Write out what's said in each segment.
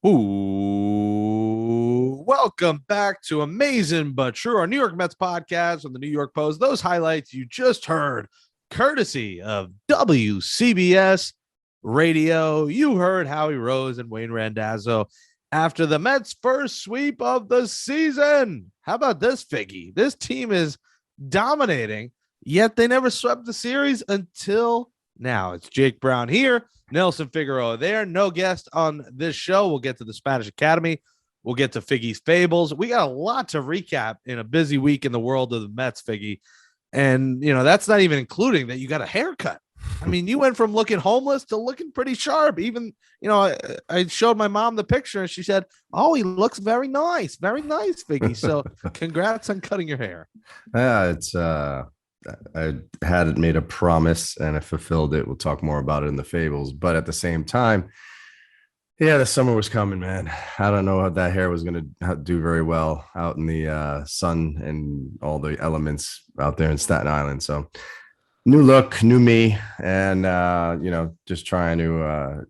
Ooh, welcome back to Amazin But True, our New York Mets podcast on the New York Post. Those highlights you just heard, courtesy of WCBS Radio. You heard Howie Rose and Wayne Randazzo after the Mets' first sweep of the season. How about this, Figgie? This team is dominating, yet they never swept the series until now. It's Jake Brown here, Nelson Figueroa there. No guest on this show. We'll get to the Spanish Academy. We'll get to Figgie's Fables. We got a lot to recap in a busy week in the world of the Mets, Figgie. And, that's not even including that you got a haircut. I mean, you went from looking homeless to looking pretty sharp. Even, I showed my mom the picture and she said, "Oh, he looks very nice, Figgie." So congrats on cutting your hair. I had made a promise and I fulfilled it. We'll talk more about it in the Fables, but at the same time, the summer was coming, man. I don't know how that hair was going to do very well out in the sun and all the elements out there in Staten Island. So new look, new me, and, just trying to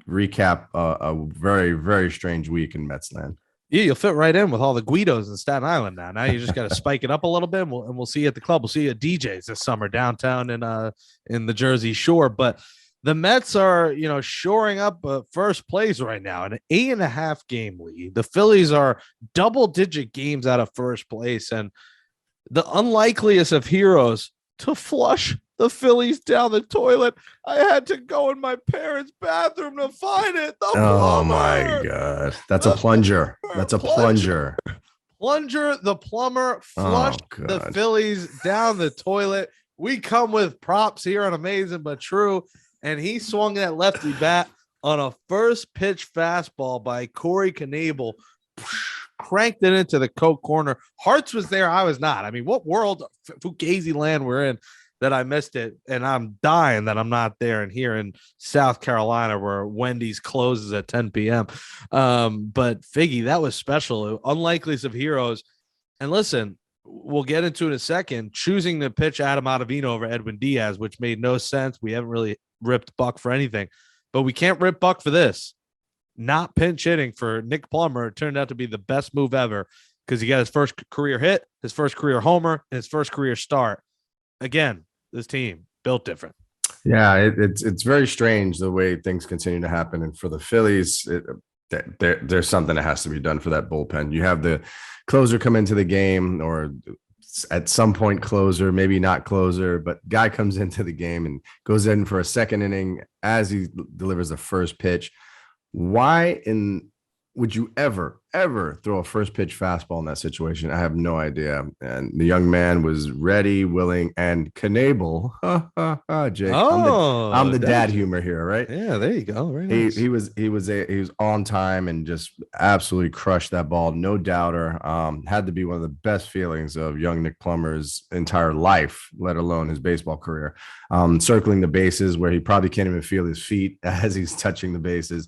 recap a very, very strange week in Metsland. Yeah, you'll fit right in with all the Guidos in Staten Island now. Now you just got to spike it up a little bit, and we'll see you at the club. We'll see you at DJ's this summer downtown in the Jersey Shore. But the Mets are, shoring up first place right now, an 8.5 game lead. The Phillies are double-digit games out of first place, and the unlikeliest of heroes to flush the Phillies down the toilet. I had to go in my parents' bathroom to find it. Oh my God. That's a plunger. That's a plunger. The plumber flushed the Phillies down the toilet. We come with props here on Amazin But True. And he swung that lefty bat on a first pitch fastball by Corey Knebel. Cranked it into the Coke corner. Hartz was there. I was not. I mean, what world, Fugazi land we're in that I missed it, and I'm dying that I'm not there and here in South Carolina where Wendy's closes at 10 p.m. But Figgie, that was special. Unlikeliest of heroes. And listen, we'll get into it in a second. Choosing to pitch Adam Ottavino over Edwin Diaz, which made no sense. We haven't really ripped Buck for anything, but we can't rip Buck for this. Not pinch hitting for Nick Plummer turned out to be the best move ever because he got his first career hit, his first career homer, and his first career start. Again, this team built different. Yeah, it's very strange the way things continue to happen. And for the Phillies, there's something that has to be done for that bullpen. You have the closer come into the game, or at some point closer, maybe not closer, but guy comes into the game and goes in for a second inning as he delivers the first pitch. Why would you ever throw a first pitch fastball in that situation? I have no idea. And the young man was ready, willing, and Knebel. Jake, I'm the dad humor here, right? Yeah, there you go. Very nice. He was on time and just absolutely crushed that ball. No doubter. Had to be one of the best feelings of young Nick Plummer's entire life, let alone his baseball career. Circling the bases where he probably can't even feel his feet as he's touching the bases.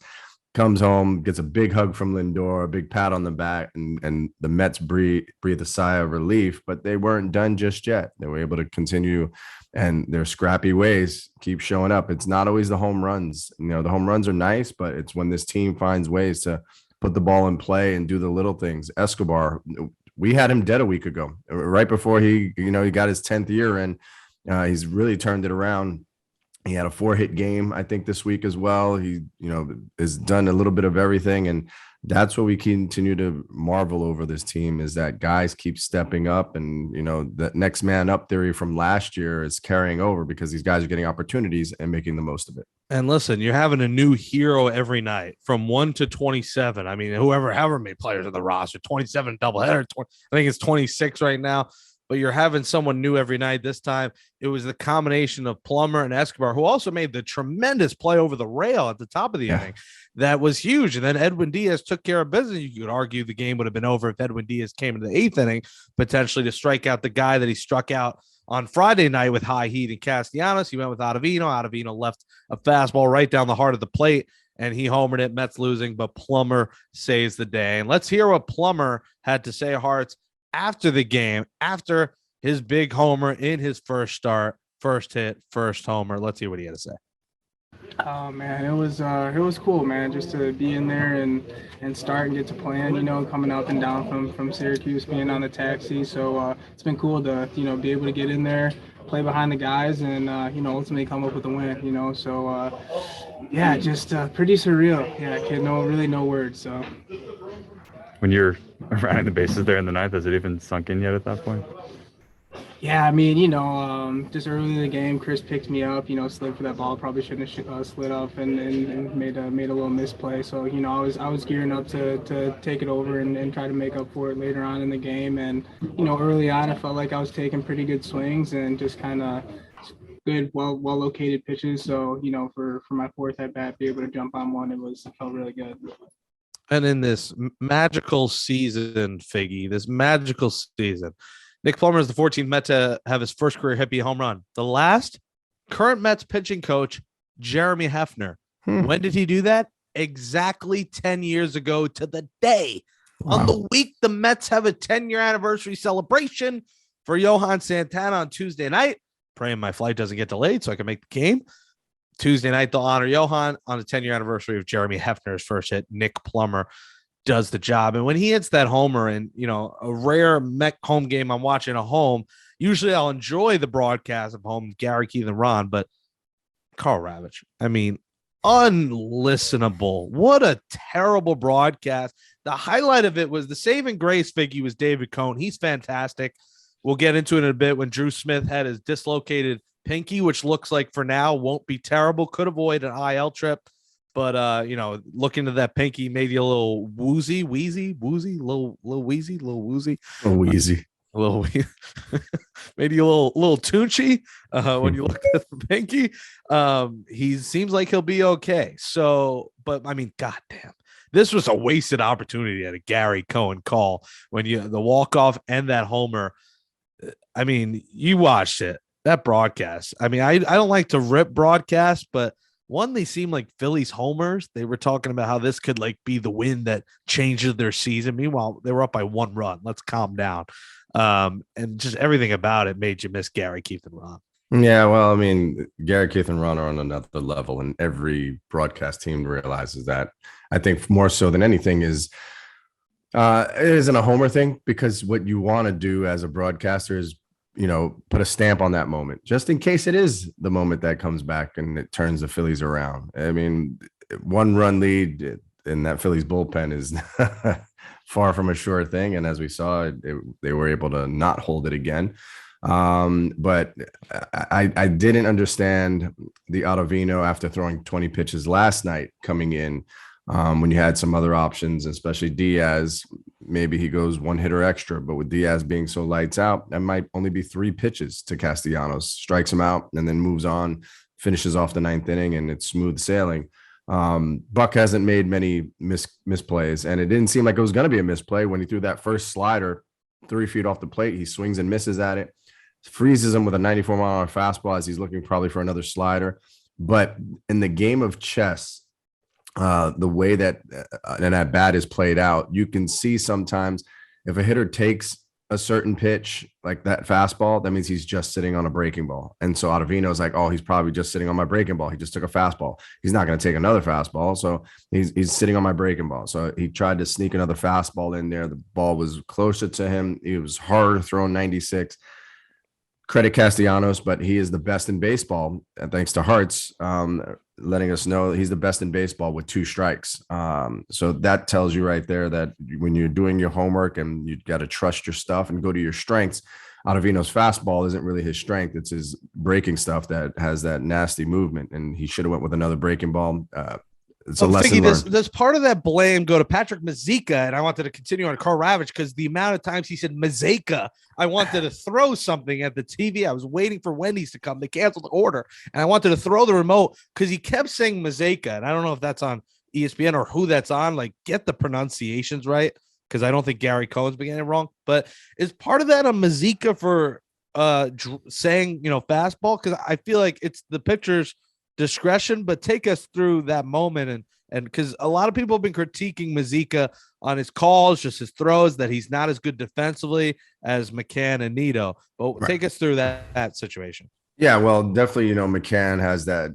Comes home, gets a big hug from Lindor, a big pat on the back, and the Mets breathe a sigh of relief, but they weren't done just yet. They were able to continue, and their scrappy ways keep showing up. It's not always the home runs. The home runs are nice, but it's when this team finds ways to put the ball in play and do the little things. Escobar, we had him dead a week ago, right before he got his 10th year in. He's really turned it around. He had a 4-hit game, I think, this week as well. He, has done a little bit of everything. And that's what we continue to marvel over this team is that guys keep stepping up. And, the next man up theory from last year is carrying over because these guys are getting opportunities and making the most of it. And listen, you're having a new hero every night from 1 to 27. I mean, however many players on the roster, 27 doubleheader. I think it's 26 right now. But you're having someone new every night. This time, it was the combination of Plummer and Escobar, who also made the tremendous play over the rail at the top of the inning. That was huge. And then Edwin Diaz took care of business. You could argue the game would have been over if Edwin Diaz came into the 8th inning, potentially to strike out the guy that he struck out on Friday night with high heat and Castellanos. He went with Ottavino. Ottavino left a fastball right down the heart of the plate, and he homered it. Mets losing, but Plummer saves the day. And let's hear what Plummer had to say, Hearts, after the game, after his big homer in his first start, first hit, first homer. Let's hear what he had to say. Oh man, it was cool, man, just to be in there and start and get to plan, coming up and down from Syracuse, being on the taxi. So it's been cool to be able to get in there, play behind the guys, and ultimately come up with a win. So yeah, just pretty surreal. Yeah, I can't really no words. So When you're running the bases there in the ninth, has it even sunk in yet at that point? yeah, I mean, just early in the game, Chris picked me up, slid for that ball, probably shouldn't have slid up and made a little misplay. So, I was gearing up to take it over and try to make up for it later on in the game. And, early on, I felt like I was taking pretty good swings and just kind of good, well located pitches. So, for my fourth at bat, be able to jump on one, it felt really good. And in this magical season, Figgy, this magical season, Nick Plummer is the 14th Met to have his first career hit be a home run. The last, current Mets pitching coach, Jeremy Hefner. When did he do that? Exactly 10 years ago to the day. Wow. On the week, the Mets have a 10-year anniversary celebration for Johan Santana on Tuesday night. Praying my flight doesn't get delayed so I can make the game. Tuesday night, they'll honor Johan on the 10-year anniversary of Jeremy Hefner's first hit. Nick Plummer does the job. And when he hits that homer and, a rare Met home game I'm watching at home, usually I'll enjoy the broadcast of home, Gary, Keith, and Ron, but Carl Ravitch, I mean, unlistenable. What a terrible broadcast. The highlight of it was the saving grace figure was David Cohn. He's fantastic. We'll get into it in a bit when Drew Smith had his dislocated pinky, which looks like for now won't be terrible. Could avoid an IL trip. But, looking at that pinky made you a little wheezy, little wheezy. Made you a little toothy when you looked at the pinky. He seems like he'll be okay. So, but I mean, goddamn, this was a wasted opportunity at a Gary Cohen call when the walk-off and that homer. I mean, you watched it, that broadcast. I mean, I don't like to rip broadcasts, but one, they seem like Phillies homers. They were talking about how this could be the win that changes their season. Meanwhile, they were up by 1 run. Let's calm down. And just everything about it made you miss Gary, Keith, and Ron. Yeah, well, I mean, Gary, Keith, and Ron are on another level, and every broadcast team realizes that. I think more so than anything is it isn't a homer thing, because what you want to do as a broadcaster is put a stamp on that moment, just in case it is the moment that comes back and it turns the Phillies around. I mean, 1-run lead in that Phillies bullpen is far from a sure thing. And as we saw, they were able to not hold it again. But I didn't understand the Ottavino after throwing 20 pitches last night coming in. When you had some other options, especially Diaz, maybe he goes 1 hitter extra, but with Diaz being so lights out, that might only be 3 pitches to Castellanos, strikes him out and then moves on, finishes off the 9th inning, and it's smooth sailing. Buck hasn't made many misplays, and it didn't seem like it was going to be a misplay when he threw that first slider 3 feet off the plate. He swings and misses at it, freezes him with a 94-mile-an-hour fastball as he's looking probably for another slider. But in the game of chess, the way that an at bat is played out, you can see sometimes if a hitter takes a certain pitch like that fastball, that means he's just sitting on a breaking ball. And so Ottavino's like, oh, he's probably just sitting on my breaking ball. He just took a fastball. He's not going to take another fastball. So he's sitting on my breaking ball. So he tried to sneak another fastball in there. The ball was closer to him. It was hard throwing 96. Credit Castellanos, but he is the best in baseball, thanks to Hearts letting us know he's the best in baseball with 2 strikes. So that tells you right there that when you're doing your homework and you got to trust your stuff and go to your strengths, Ottavino's fastball isn't really his strength. It's his breaking stuff that has that nasty movement, and he should have went with another breaking ball. It's a lesson learned. Does part of that blame go to Patrick Mazeika? And I wanted to continue on Carl Ravitch because the amount of times he said Mazeika, I wanted to throw something at the TV. I was waiting for Wendy's to come. They canceled the order, and I wanted to throw the remote because he kept saying Mazeika. And I don't know if that's on ESPN or who that's on. Get the pronunciations right, because I don't think Gary Cohen's been getting it wrong. But is part of that a Mazeika for saying, fastball? Because I feel like it's the pitcher's discretion, but take us through that moment and because a lot of people have been critiquing Mazeika on his calls, just his throws, that he's not as good defensively as McCann and Nito. But take us through that situation. Yeah, well, definitely, McCann has that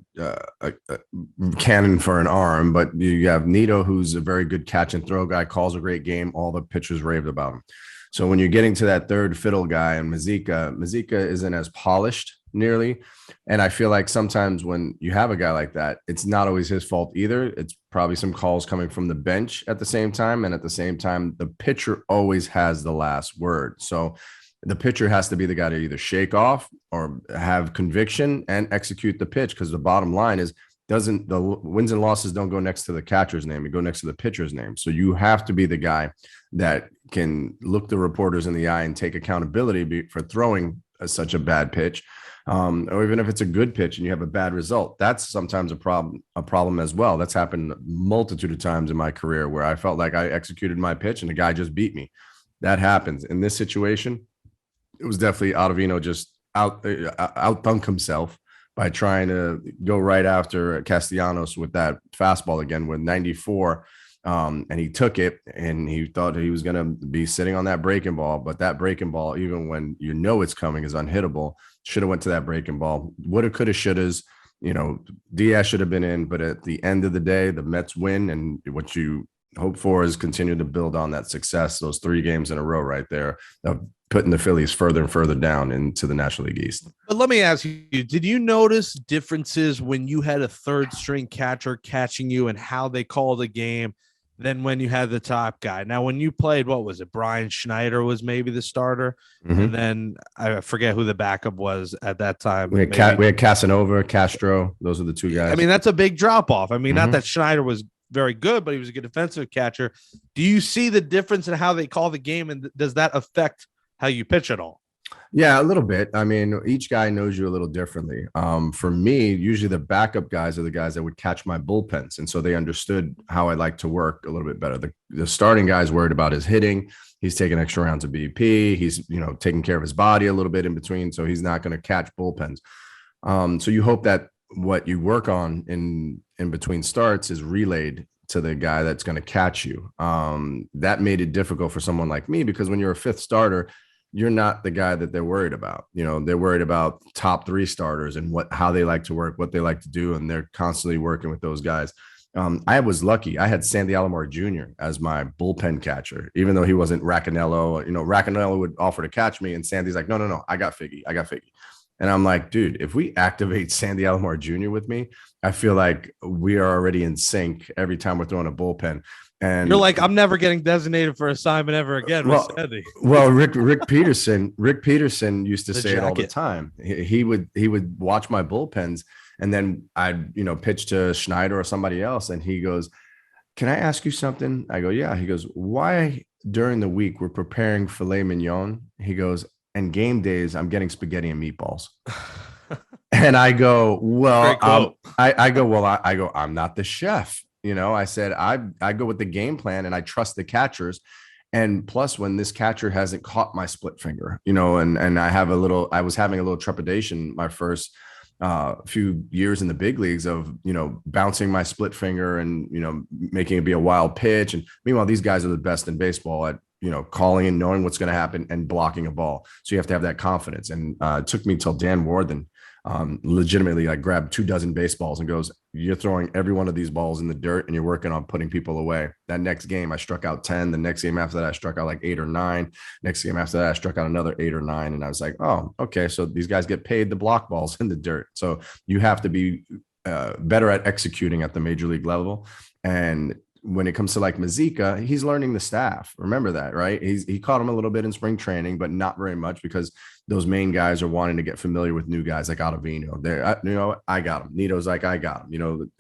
cannon for an arm, but you have Nito, who's a very good catch and throw guy, calls a great game. All the pitchers raved about him. So when you're getting to that third fiddle guy and Mazika isn't as polished nearly. And I feel like sometimes when you have a guy like that, it's not always his fault either. It's probably some calls coming from the bench at the same time. And at the same time, the pitcher always has the last word. So the pitcher has to be the guy to either shake off or have conviction and execute the pitch, because the bottom line is the wins and losses don't go next to the catcher's name, it go next to the pitcher's name. So you have to be the guy that can look the reporters in the eye and take accountability for throwing such a bad pitch, or even if it's a good pitch and you have a bad result. That's sometimes a problem as well. That's happened a multitude of times in my career where I felt like I executed my pitch and the guy just beat me. That happens in this situation. It was definitely Ottavino just outthunk himself by trying to go right after Castellanos with that fastball again with 94. And he took it and he thought he was going to be sitting on that breaking ball. But that breaking ball, even when it's coming, is unhittable. Should have went to that breaking ball. Woulda, coulda, shouldas. Diaz should have been in. But at the end of the day, the Mets win. And what you hope for is continue to build on that success, those 3 games in a row right there, of putting the Phillies further and further down into the National League East. But let me ask you, did you notice differences when you had a third string catcher catching you and how they called the game than when you had the top guy? Now, when you played, what was it? Brian Schneider was maybe the starter. Mm-hmm. And then I forget who the backup was at that time. We had Casanova, Castro. Those are the 2 guys. I mean, that's a big drop off. I mean, not that Schneider was very good, but he was a good defensive catcher. Do you see the difference in how they call the game? And does that affect how you pitch at all? Yeah, a little bit. I mean, each guy knows you a little differently. For me, usually the backup guys are the guys that would catch my bullpens. And so they understood how I like to work a little bit better. The starting guy's worried about his hitting. He's taking extra rounds of BP. He's, taking care of his body a little bit in between. So he's not going to catch bullpens. So you hope that what you work on in between starts is relayed to the guy that's going to catch you. That made it difficult for someone like me, because when you're a 5th starter, you're not the guy that they're worried about. They're worried about top 3 starters and how they like to work, what they like to do. And they're constantly working with those guys. I was lucky. I had Sandy Alomar Jr. as my bullpen catcher, even though he wasn't Racanello. Racanello would offer to catch me, and Sandy's like, no, I got Figgie. And I'm like, dude, if we activate Sandy Alomar Jr. with me, I feel like we are already in sync every time we're throwing a bullpen. And you're like, I'm never getting designated for assignment ever again. Well, Rick Peterson used to say it all the time. He would watch my bullpens, and then I'd pitch to Schneider or somebody else, and he goes, "Can I ask you something?" I go, "Yeah." He goes, "Why during the week we're preparing filet mignon?" He goes, "And game days I'm getting spaghetti and meatballs." And I go, "Well, I go, I'm not the chef." I said, I go with the game plan and I trust the catchers. And plus, when this catcher hasn't caught my split finger, and I was having a little trepidation my first few years in the big leagues of, bouncing my split finger and, making it be a wild pitch. And meanwhile, these guys are the best in baseball at, calling and knowing what's going to happen and blocking a ball. So you have to have that confidence. And it took me till Dan Warden legitimately grabbed 24 baseballs and goes, "You're throwing every one of these balls in the dirt and you're working on putting people away." That next game I struck out 10. The next game after that I struck out like 8 or 9. Next game after that I struck out another 8 or 9. And I was like, oh, okay, so these guys get paid to block balls in the dirt. So you have to be better at executing at the major league level. And when it comes to like Mazika, he's learning the staff. Remember that, right? He caught him a little bit in spring training, but not very much, because those main guys are wanting to get familiar with new guys like Ottavino. I got him. Nito's like, I got him.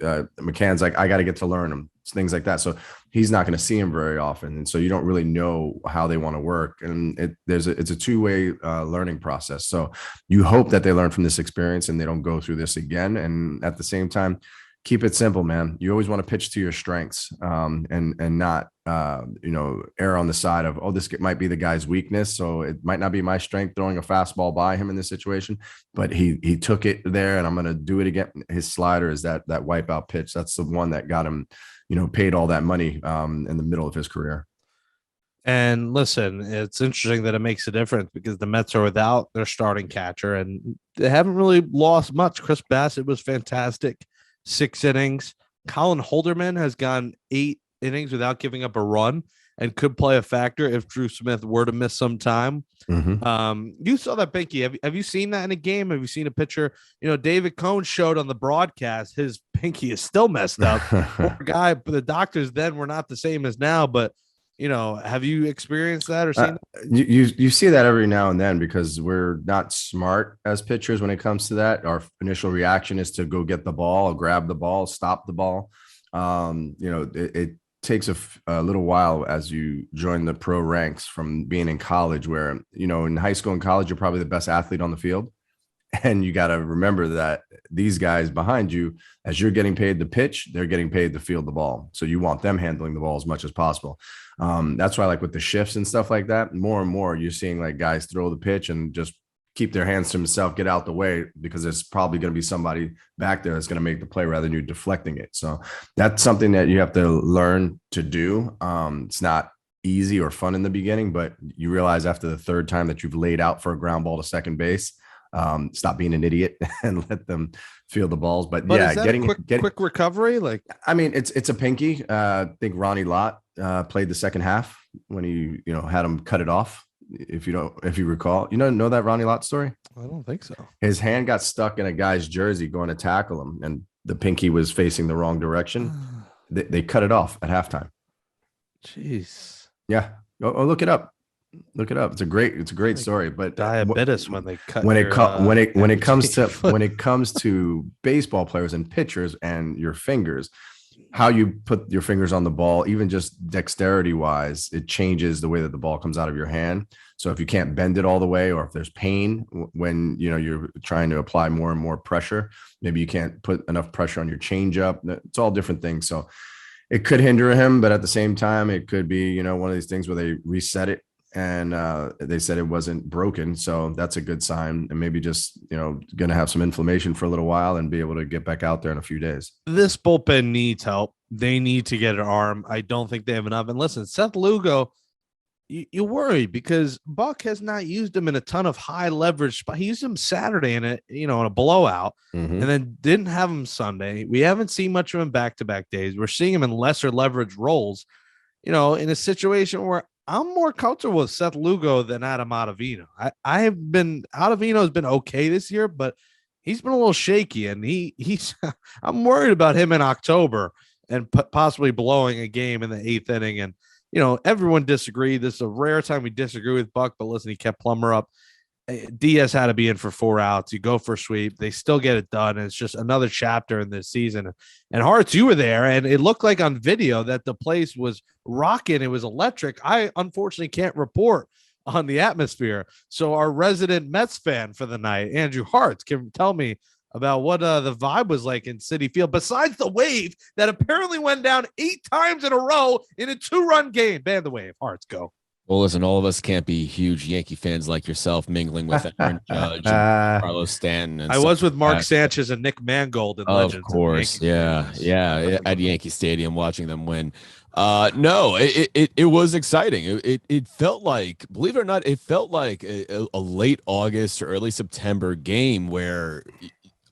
McCann's like, I got to get to learn him. Things like that. So he's not going to see him very often, and so you don't really know how they want to work. And it's a 2-way learning process. So you hope that they learn from this experience and they don't go through this again. And at the same time, keep it simple, man. You always want to pitch to your strengths, and not, err on the side of, oh, this might be the guy's weakness. So it might not be my strength throwing a fastball by him in this situation, but he took it there and I'm going to do it again. His slider is that wipeout pitch. That's the one that got him, paid all that money in the middle of his career. And listen, it's interesting that it makes a difference because the Mets are without their starting catcher and they haven't really lost much. Chris Bassett was fantastic, 6 innings. Colin Holderman has gone 8 innings without giving up a run and could play a factor if Drew Smith were to miss some time. You saw that, Pinky. Have you seen that in a game? Have you seen a picture? David Cohn showed on the broadcast his pinky is still messed up. Poor guy, but the doctors then were not the same as now. But have you experienced that or seen that? You see that every now and then because we're not smart as pitchers when it comes to that. Our initial reaction is to go get the ball, grab the ball, stop the ball. It takes a little while as you join the pro ranks from being in college where, in high school and college, you're probably the best athlete on the field. And you got to remember that these guys behind you, as you're getting paid to pitch, they're getting paid to field the ball. So you want them handling the ball as much as possible. That's why, like with the shifts and stuff like that, more and more you're seeing like guys throw the pitch and just keep their hands to themselves, get out the way, because there's probably going to be somebody back there that's going to make the play rather than you deflecting it. So that's something that you have to learn to do. It's not easy or fun in the beginning, but you realize after the third time that you've laid out for a ground ball to second base, stop being an idiot and let them feel the balls. But yeah, is that quick recovery. Like, I mean, it's a pinky. I think Ronnie Lott played the second half when he, had him cut it off. If you recall, know that Ronnie Lott story? I don't think so. His hand got stuck in a guy's jersey going to tackle him, and the pinky was facing the wrong direction. They cut it off at halftime. Jeez. Yeah. Oh, look it up. Look it up. It's a great story. But diabetes when they cut when it comes to baseball players and pitchers and your fingers, how you put your fingers on the ball, even just dexterity wise, it changes the way that the ball comes out of your hand. So if you can't bend it all the way, or if there's pain when you're trying to apply more and more pressure, maybe you can't put enough pressure on your changeup. It's all different things. So it could hinder him, but at the same time, it could be one of these things where they reset it and they said it wasn't broken. So that's a good sign. And maybe just, going to have some inflammation for a little while and be able to get back out there in a few days. This bullpen needs help. They need to get an arm. I don't think they have enough. And listen, Seth Lugo, you worry because Buck has not used him in a ton of high leverage. But he used him Saturday in a blowout, and then didn't have him Sunday. We haven't seen much of him back-to-back days. We're seeing him in lesser leverage roles, in a situation where I'm more comfortable with Seth Lugo than Adam Ottavino. Ottavino has been okay this year, but he's been a little shaky, and he's I'm worried about him in October and possibly blowing a game in the 8th inning. And everyone disagreed. This is a rare time we disagree with Buck, but listen, he kept Plummer up. Diaz had to be in for 4 outs. You go for a sweep. They still get it done. And it's just another chapter in this season. And Hartz, you were there, and it looked like on video that the place was rocking. It was electric. I unfortunately can't report on the atmosphere. So our resident Mets fan for the night, Andrew Hartz, can tell me about what the vibe was like in Citi Field, besides the wave that apparently went down 8 times in a row in a 2-run game. Ban the wave. Hartz, go. Well, listen, all of us can't be huge Yankee fans like yourself, mingling with Aaron Judge, and Carlos Stanton. And I was with Mark Sanchez and Nick Mangold in Legends. Of course, yeah, at Yankee Stadium watching them win. No, it was exciting. It felt like, believe it or not, it felt like a late August or early September game where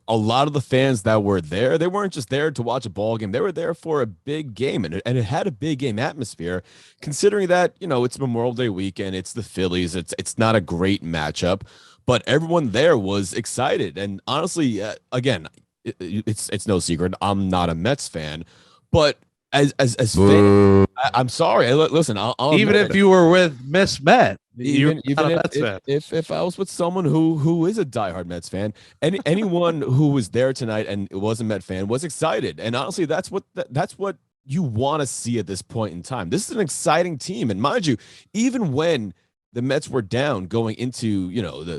a lot of the fans that were there, they weren't just there to watch a ball game. They were there for a big game, and it had a big game atmosphere, considering that, it's Memorial Day weekend. It's the Phillies. It's not a great matchup, but everyone there was excited. And honestly, again, it's no secret, I'm not a Mets fan, but as fan, I'm sorry. Listen, I'll even if you were with Miss Met, even if I was with someone who is a diehard Mets fan, and anyone who was there tonight and was a Met fan was excited. And honestly, that's what you want to see at this point in time. This is an exciting team, and mind you, even when the Mets were down going into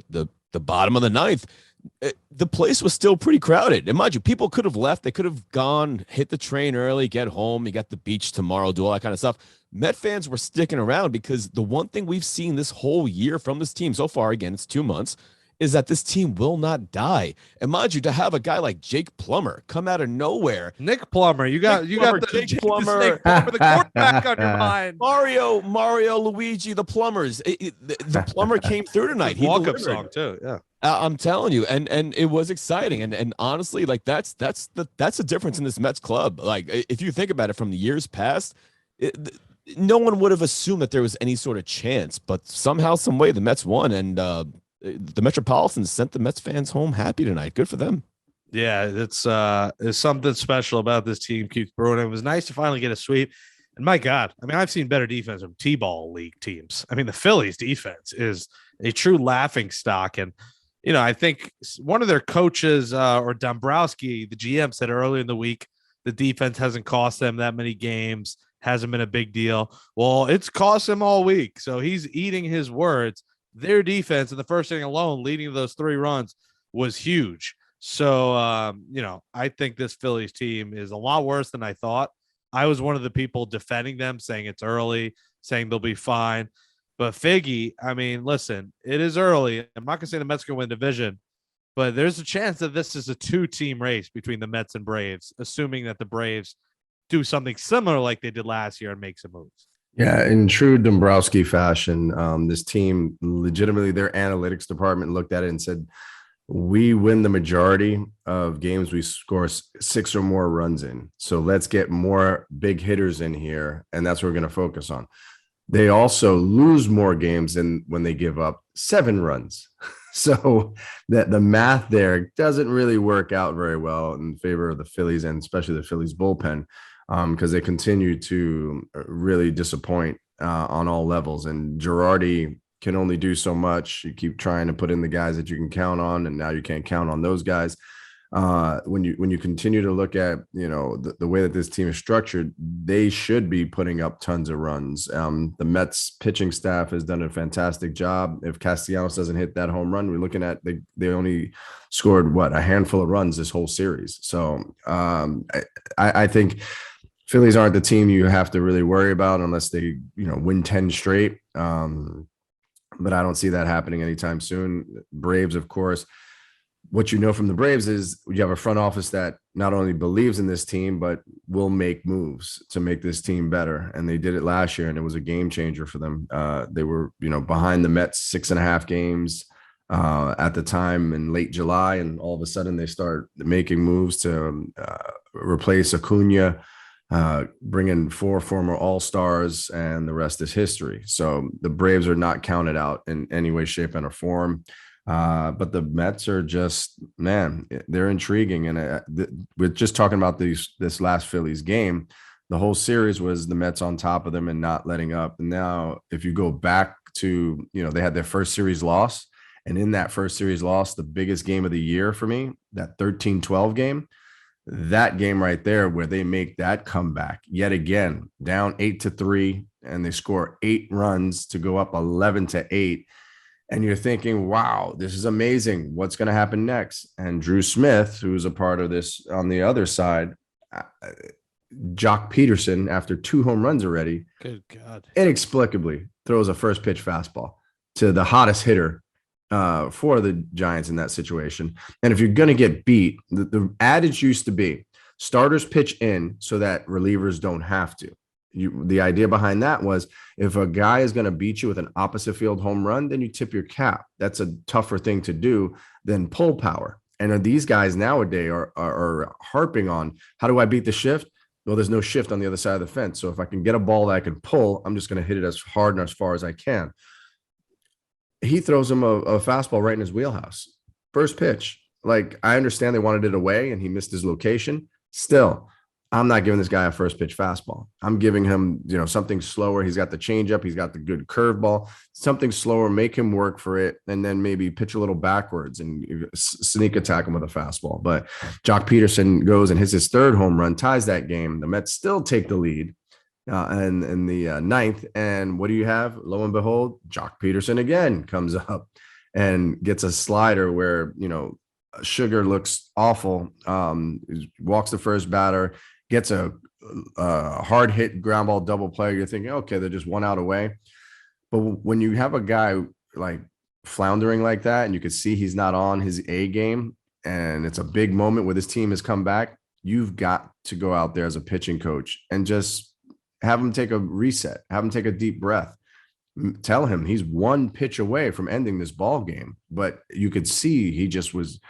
the bottom of the 9th, the place was still pretty crowded. And mind you, people could have left. They could have gone, hit the train early, get home. You got the beach tomorrow, do all that kind of stuff. Met fans were sticking around because the one thing we've seen this whole year from this team so far, again, it's 2 months, is that this team will not die. And mind you, to have a guy like Jake Plummer come out of nowhere, Nick Plummer, you got the Jake the Plummer, Snake Plummer, the quarterback on your mind. Mario, Luigi, the Plumbers. The Plumber came through tonight. He Walk-up delivered. song too. Yeah. I'm telling you, and it was exciting, and honestly, like that's the difference in this Mets club. Like if you think about it, from the years past, no one would have assumed that there was any sort of chance, but somehow, some way, the Mets won, and the Metropolitans sent the Mets fans home happy tonight. Good for them. Yeah, it's something special about this team keeps brewing. It was nice to finally get a sweep. And my God, I mean, I've seen better defense from T-ball league teams. I mean, the Phillies defense is a true laughing stock. And, I think one of their coaches or Dombrowski, the GM, said earlier in the week, the defense hasn't cost them that many games, hasn't been a big deal. Well, it's cost him all week. So he's eating his words. Their defense in the first inning alone, leading to those 3 runs, was huge. So, I think this Phillies team is a lot worse than I thought. I was one of the people defending them, saying it's early, saying they'll be fine. But Figgie, I mean, listen, it is early. I'm not going to say the Mets can win division, but there's a chance that this is a 2-team race between the Mets and Braves, assuming that the Braves do something similar like they did last year and make some moves. Yeah, in true Dombrowski fashion, this team, legitimately, their analytics department looked at it and said, we win the majority of games we score 6 or more runs in. So let's get more big hitters in here, and that's what we're going to focus on. They also lose more games than when they give up 7 runs. So that the math there doesn't really work out very well in favor of the Phillies, and especially the Phillies bullpen, because they continue to really disappoint on all levels. And Girardi can only do so much. You keep trying to put in the guys that you can count on, and now you can't count on those guys. When you continue to look at the way that this team is structured, they should be putting up tons of runs. The Mets pitching staff has done a fantastic job. If Castellanos doesn't hit that home run, we're looking at they only scored a handful of runs this whole series. So I think Phillies aren't the team you have to really worry about unless they win 10 straight. But I don't see that happening anytime soon. Braves, of course. What you know from the Braves is you have a front office that not only believes in this team, but will make moves to make this team better. And they did it last year, and it was a game changer for them. They were, behind the Mets 6.5 games at the time in late July. And all of a sudden they start making moves to replace Acuna, bring in 4 former All-Stars, and the rest is history. So the Braves are not counted out in any way, shape, and or form. But the Mets are just, man, they're intriguing. And we're just talking about this last Phillies game. The whole series was the Mets on top of them and not letting up. And now if you go back to, they had their first series loss. And in that first series loss, the biggest game of the year for me, that 13-12 game, that game right there where they make that comeback yet again, down 8-3, and they score 8 runs to go up 11-8. And you're thinking, wow, this is amazing. What's going to happen next? And Drew Smith, who's a part of this on the other side, Jock Peterson, after 2 home runs already, good God, inexplicably throws a first pitch fastball to the hottest hitter for the Giants in that situation. And if you're going to get beat, the adage used to be starters pitch in so that relievers don't have to. The idea behind that was if a guy is going to beat you with an opposite field home run, then you tip your cap. That's a tougher thing to do than pull power. And these guys nowadays are harping on, how do I beat the shift? Well, there's no shift on the other side of the fence. So if I can get a ball that I can pull, I'm just going to hit it as hard and as far as I can. He throws him a fastball right in his wheelhouse. First pitch. Like, I understand they wanted it away and he missed his location. Still, I'm not giving this guy a first pitch fastball. I'm giving him, something slower. He's got the changeup. He's got the good curveball, something slower, make him work for it. And then maybe pitch a little backwards and sneak attack him with a fastball. But Jock Peterson goes and hits his 3rd home run, ties that game. The Mets still take the lead in the 9th. And what do you have? Lo and behold, Jock Peterson again comes up and gets a slider where, Sugar looks awful. Walks the first batter, gets a hard hit ground ball double play. You're thinking, okay, they're just 1 out away. But when you have a guy like floundering like that, and you could see he's not on his A game, and it's a big moment where this team has come back, you've got to go out there as a pitching coach and just have him take a reset, have him take a deep breath. Tell him he's one pitch away from ending this ball game. But you could see he just was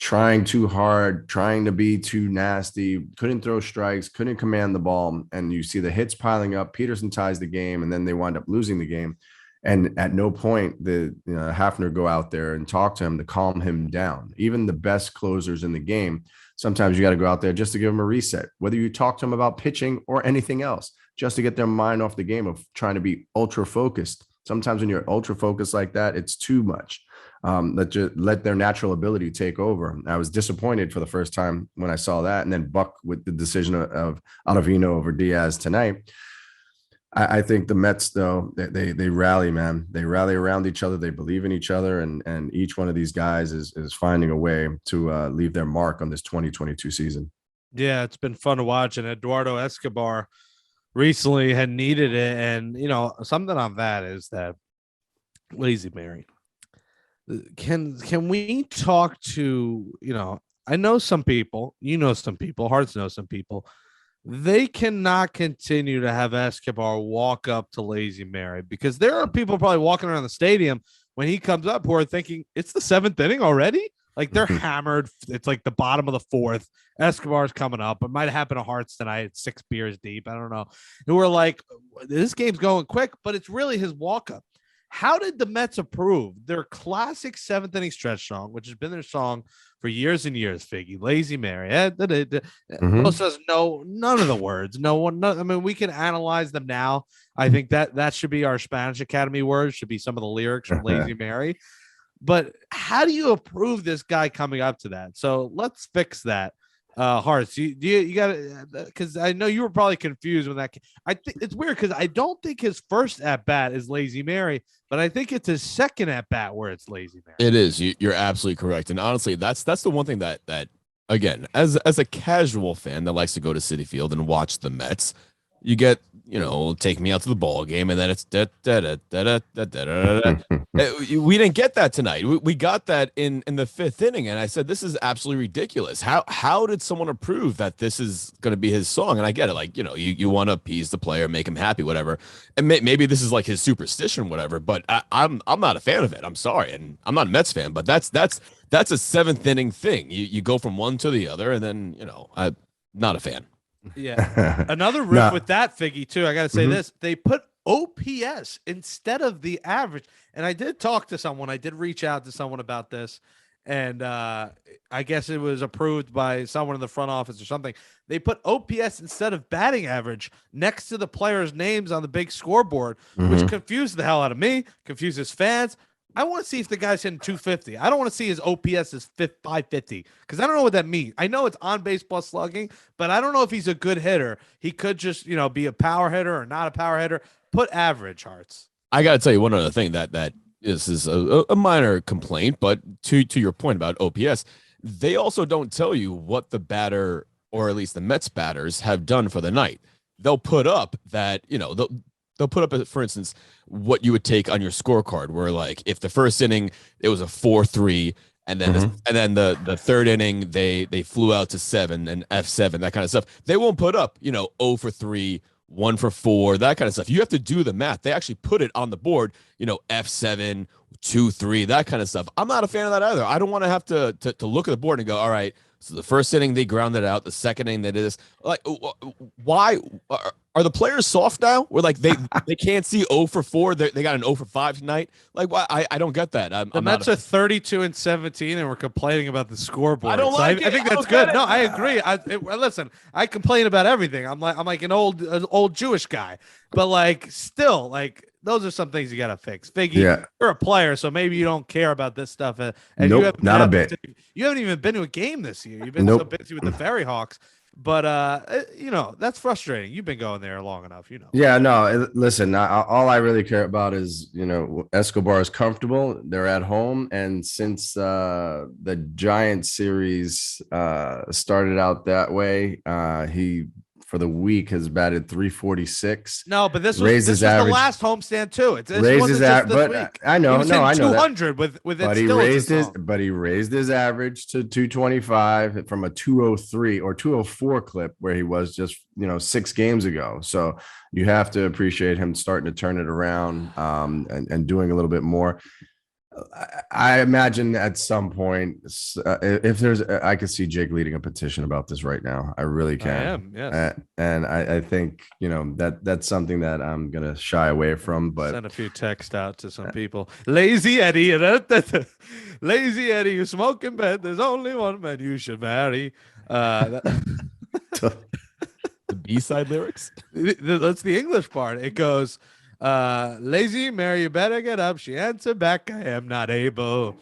trying too hard, trying to be too nasty, couldn't throw strikes, couldn't command the ball. And you see the hits piling up. Peterson ties the game, and then they wind up losing the game. And at no point did Hafner go out there and talk to him to calm him down. Even the best closers in the game, sometimes you got to go out there just to give him a reset, whether you talk to him about pitching or anything else, just to get their mind off the game of trying to be ultra focused. Sometimes when you're ultra focused like that, it's too much. Let their natural ability take over. I was disappointed for the first time when I saw that. And then Buck with the decision of Ottavino over Diaz tonight. I think the Mets, though, they rally, man. They rally around each other. They believe in each other. And each one of these guys is finding a way to leave their mark on this 2022 season. Yeah, it's been fun to watch. And Eduardo Escobar recently had needed it. And, something on that is that Lazy Mary. Can we talk to, I know some people, some people, Hearts know some people. They cannot continue to have Escobar walk up to Lazy Mary, because there are people probably walking around the stadium when he comes up who are thinking it's the 7th inning already. Like, they're hammered. It's like the bottom of the 4th. Escobar's coming up. It might happen to Hearts tonight. It's 6 beers deep. I don't know. And we're like, this game's going quick, but it's really his walk up. How did the Mets approve their classic 7th inning stretch song, which has been their song for years and years? Figgy, Lazy Mary. Most of us know none of the words. No one. I mean, we can analyze them now. I think that should be our Spanish Academy words. Should be some of the lyrics from Lazy Mary. But how do you approve this guy coming up to that? So let's fix that. Hearts, you got to, because I know you were probably confused when that. I think it's weird because I don't think his first at bat is Lazy Mary, but I think it's his second at bat where it's Lazy Mary. It is. You're absolutely correct, and honestly, that's the one thing that again, as a casual fan that likes to go to Citi Field and watch the Mets, you get, take me out to the ball game, and then it's we didn't get that tonight. We got that in the 5th inning, and I said, this is absolutely ridiculous. How did someone approve that this is going to be his song? And I get it, like, you want to appease the player, make him happy, whatever. And maybe this is like his superstition, whatever. But I'm not a fan of it. I'm sorry, and I'm not a Mets fan, but that's a 7th inning thing. You go from one to the other, and then I'm not a fan. Yeah. Another riff with that, Figgy, too. I got to say this. They put OPS instead of the average. And I did talk to someone. I did reach out to someone about this. And I guess it was approved by someone in the front office or something. They put OPS instead of batting average next to the players' names on the big scoreboard, which confused the hell out of me, confuses fans. I want to see if the guy's hitting 250. I don't want to see his OPS is 550 because I don't know what that means. I know it's on base plus slugging, but I don't know if he's a good hitter. He could just, be a power hitter or not a power hitter. Put average, Hearts. I got to tell you one other thing that is a minor complaint, but to your point about OPS, they also don't tell you what the batter, or at least the Mets batters, have done for the night. They'll put up that, they'll put up, for instance, what you would take on your scorecard, where, like, if the first inning it was a 4-3, and then the 3rd inning they flew out to 7 and F7, that kind of stuff. They won't put up 0 for 3, 1 for 4, that kind of stuff. You have to do the math. They actually put it on the board, F7, 2-3, that kind of stuff. I'm not a fan of that either. I don't want to have to look at the board and go, all right, so the first inning they grounded out, the second inning they did this. Like, why are the players soft now? Where, like, they can't see 0 for 4, they got an 0 for 5 tonight. Like, why? I don't get that. The Mets are 32-17, and we're complaining about the scoreboard. I don't like it. I think that's good. No, I agree. Listen, I complain about everything. I'm like an old Jewish guy, but, like, still, like, those are some things you got to fix. Figgy, you're a player, so maybe you don't care about this stuff. And nope, not a bit. You haven't even been to a game this year. You've been so busy with the Ferry Hawks. But, that's frustrating. You've been going there long enough, Yeah, no, listen, all I really care about is, Escobar is comfortable. They're at home. And since the Giants series started out that way, he for the week has batted 346. No, but this was the last homestand too. It wasn't just this week. I know, he was I know 200 that. with it. But he raised his average to 225 from a 203 or 204 clip where he was just 6 games ago. So you have to appreciate him starting to turn it around and doing a little bit more. I imagine at some point, if there's, I could see Jake leading a petition about this right now. I really can. I am, yes. And I think, that's something that I'm going to shy away from. But send a few texts out to some people. Lazy Eddie, Lazy Eddie, you smoke in bed. There's only one man you should marry. The B-side lyrics. That's the English part. It goes, Lazy Mary, you better get up. She answered back, I am not able.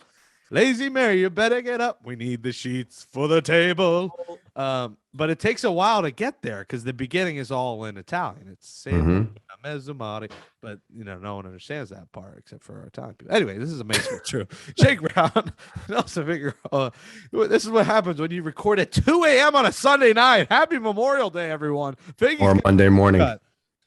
Lazy Mary, you better get up. We need the sheets for the table. But it takes a while to get there because the beginning is all in Italian. It's mezzumati, but no one understands that part except for our Italian people. Anyway, this is Amazin But True. Jake Brown, Nelson Figueroa. This is what happens when you record at 2 a.m. on a Sunday night. Happy Memorial Day, everyone. Or Monday morning.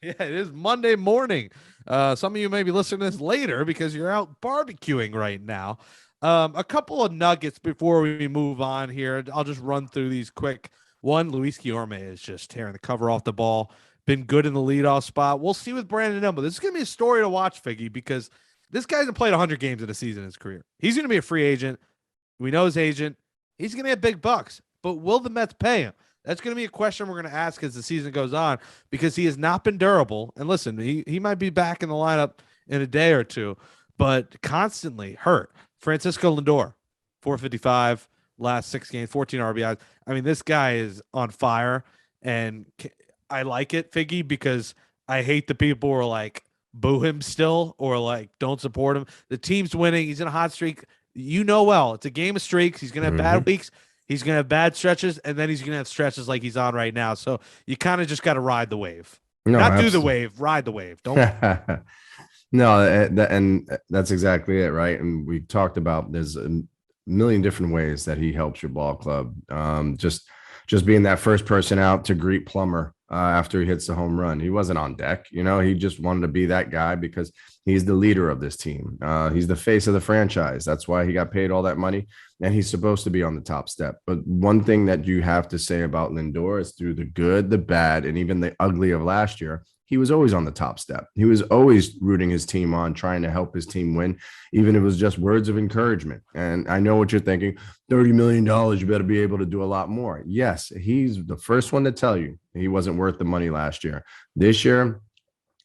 Yeah, it is Monday morning. Some of you may be listening to this later because you're out barbecuing right now. A couple of nuggets before we move on here. I'll just run through these quick. One, Luis Guillorme is just tearing the cover off the ball. Been good in the leadoff spot. We'll see with Brandon Nimble. This is going to be a story to watch, Figgy, because this guy hasn't played 100 games in a season in his career. He's going to be a free agent. We know his agent. He's going to get big bucks. But will the Mets pay him? That's going to be a question we're going to ask as the season goes on because he has not been durable. And listen, he might be back in the lineup in a day or two, but constantly hurt. Francisco Lindor, 455, last 6 games, 14 RBIs. I mean, this guy is on fire, and I like it, Figgy, because I hate the people who are like, boo him still or like don't support him. The team's winning. He's in a hot streak. Well, it's a game of streaks. He's going to have bad weeks. He's going to have bad stretches, and then he's going to have stretches like he's on right now. So you kind of just got to ride the wave. Do the wave, ride the wave. Don't. No, and that's exactly it, right? And we talked about there's a million different ways that he helps your ball club. Just being that first person out to greet Plummer after he hits the home run. He wasn't on deck. He just wanted to be that guy because he's the leader of this team. He's the face of the franchise. That's why he got paid all that money, and he's supposed to be on the top step. But one thing that you have to say about Lindor is through the good, the bad, and even the ugly of last year, he was always on the top step. He was always rooting his team on, trying to help his team win, even if it was just words of encouragement. And I know what you're thinking, $30 million, you better be able to do a lot more. Yes, he's the first one to tell you he wasn't worth the money last year. This year,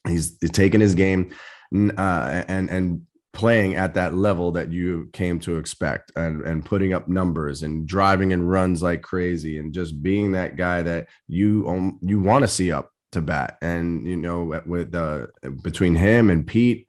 he's taking his game and playing at that level that you came to expect and putting up numbers and driving in runs like crazy and just being that guy that you want to see up to bat. And with between him and Pete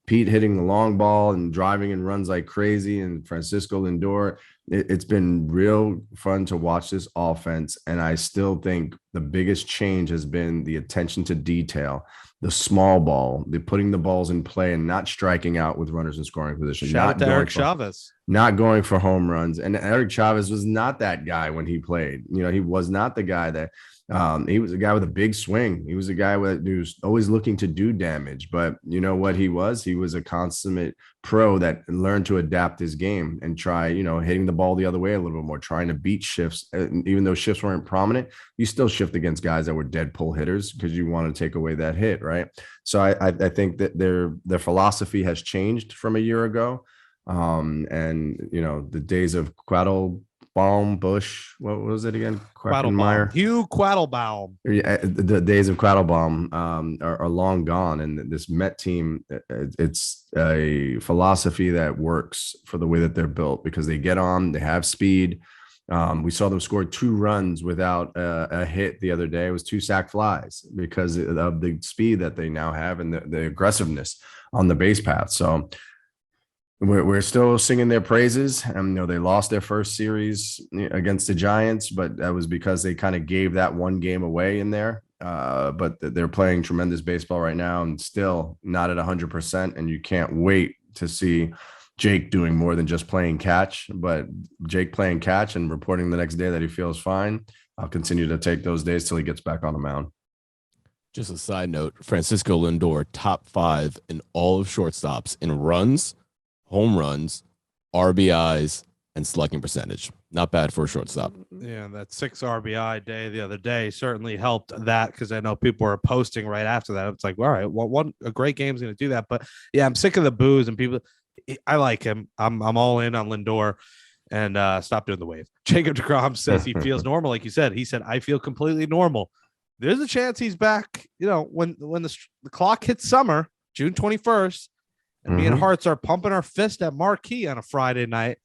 hitting the long ball and driving in runs like crazy, and Francisco Lindor, it's been real fun to watch this offense. And I still think the biggest change has been the attention to detail, the small ball, the putting the balls in play and not striking out with runners in scoring position. Shout out to Eric Chavez. Not going for home runs. And Eric Chavez was not that guy when he played. He was not the guy that he was a guy with a big swing. He was a guy who was always looking to do damage. But you know what he was? He was a consummate pro that learned to adapt his game and try, hitting the ball the other way a little bit more, trying to beat shifts. Even though shifts weren't prominent, you still shift against guys that were dead pull hitters because you want to take away that hit, right? So I think that their philosophy has changed from a year ago. The days of Bush, what was it again? Hugh Quattlebaum. Yeah, the days of Quattlebaum are long gone, and this Met team, it's a philosophy that works for the way that they're built because they get on, they have speed. We saw them score 2 runs without a hit the other day. It was 2 sac flies because of the speed that they now have and the aggressiveness on the base path. So we're still singing their praises. They lost their first series against the Giants, but that was because they kind of gave that one game away in there. But they're playing tremendous baseball right now and still not at 100%. And you can't wait to see Jake doing more than just playing catch, but Jake playing catch and reporting the next day that he feels fine. I'll continue to take those days till he gets back on the mound. Just a side note, Francisco Lindor, top 5 in all of shortstops in runs, home runs, RBIs, and slugging percentage. Not bad for a shortstop. Yeah, that 6 RBI day the other day certainly helped that, because I know people were posting right after that. It's like, all right, well, a great game's going to do that. But yeah, I'm sick of the boos and people. I like him. I'm all in on Lindor, and stop doing the wave. Jacob deGrom says he feels normal, like you said. He said, I feel completely normal. There's a chance he's back, when the clock hits summer, June 21st, and me and Hearts are pumping our fist at Marquee on a Friday night.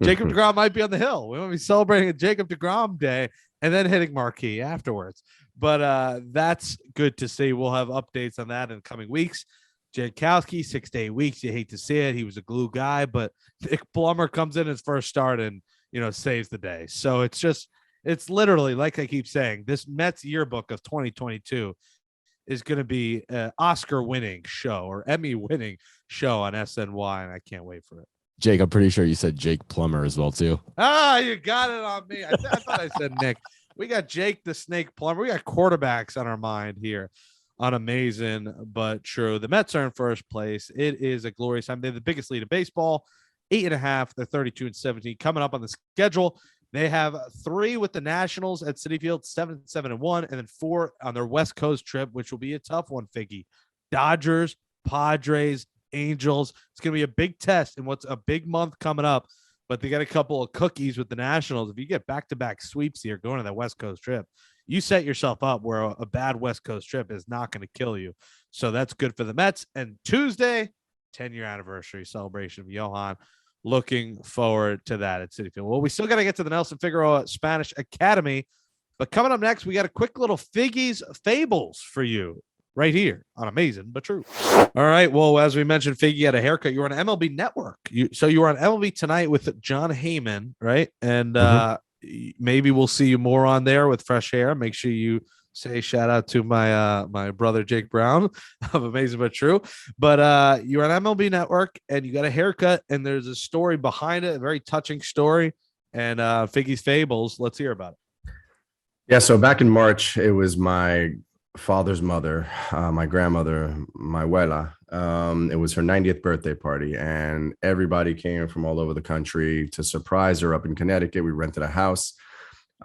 Jacob deGrom might be on the hill. We might be celebrating a Jacob deGrom day and then hitting Marquee afterwards. But that's good to see. We'll have updates on that in coming weeks. Jankowski, 6 to 8 weeks. You hate to see it. He was a glue guy, but Nick Plummer comes in his first start and, saves the day. So it's literally, like I keep saying, this Mets yearbook of 2022 is going to be an Oscar-winning show or Emmy-winning show on SNY, and I can't wait for it. Jake, I'm pretty sure you said Jake Plummer as well, too. You got it on me. I thought I said Nick. We got Jake the Snake Plummer. We got quarterbacks on our mind here on Amazin But True. The Mets are in first place. It is a glorious time. They have the biggest lead in baseball, 8.5. They're 32-17. Coming up on the schedule, they have 3 with the Nationals at Citi Field, 7-1, and then 4 on their West Coast trip, which will be a tough one, Figgy. Dodgers, Padres, Angels. It's going to be a big test in what's a big month coming up, but they got a couple of cookies with the Nationals. If you get back-to-back sweeps here going to that West Coast trip, you set yourself up where a bad West Coast trip is not going to kill you. So that's good for the Mets. And Tuesday, 10-year anniversary celebration of Johan. Looking forward to that at Citi Field. Well, we still got to get to the Nelson Figueroa Spanish Academy, but coming up next, we got a quick little Figgie's Fables for you right here on Amazin But True. All right. Well, as we mentioned, Figgie had a haircut. You were on MLB Network. So you were on MLB Tonight with John Heyman, right? And maybe we'll see you more on there with fresh hair. Make sure you say shout out to my brother Jake Brown of Amazin But True. But you're on MLB Network and you got a haircut, and there's a story behind it, a very touching story. And Figgie's Fables. Let's hear about it. Yeah. So back in March, it was my father's mother, my grandmother, my abuela. It was her 90th birthday party, and everybody came from all over the country to surprise her up in Connecticut. We rented a house.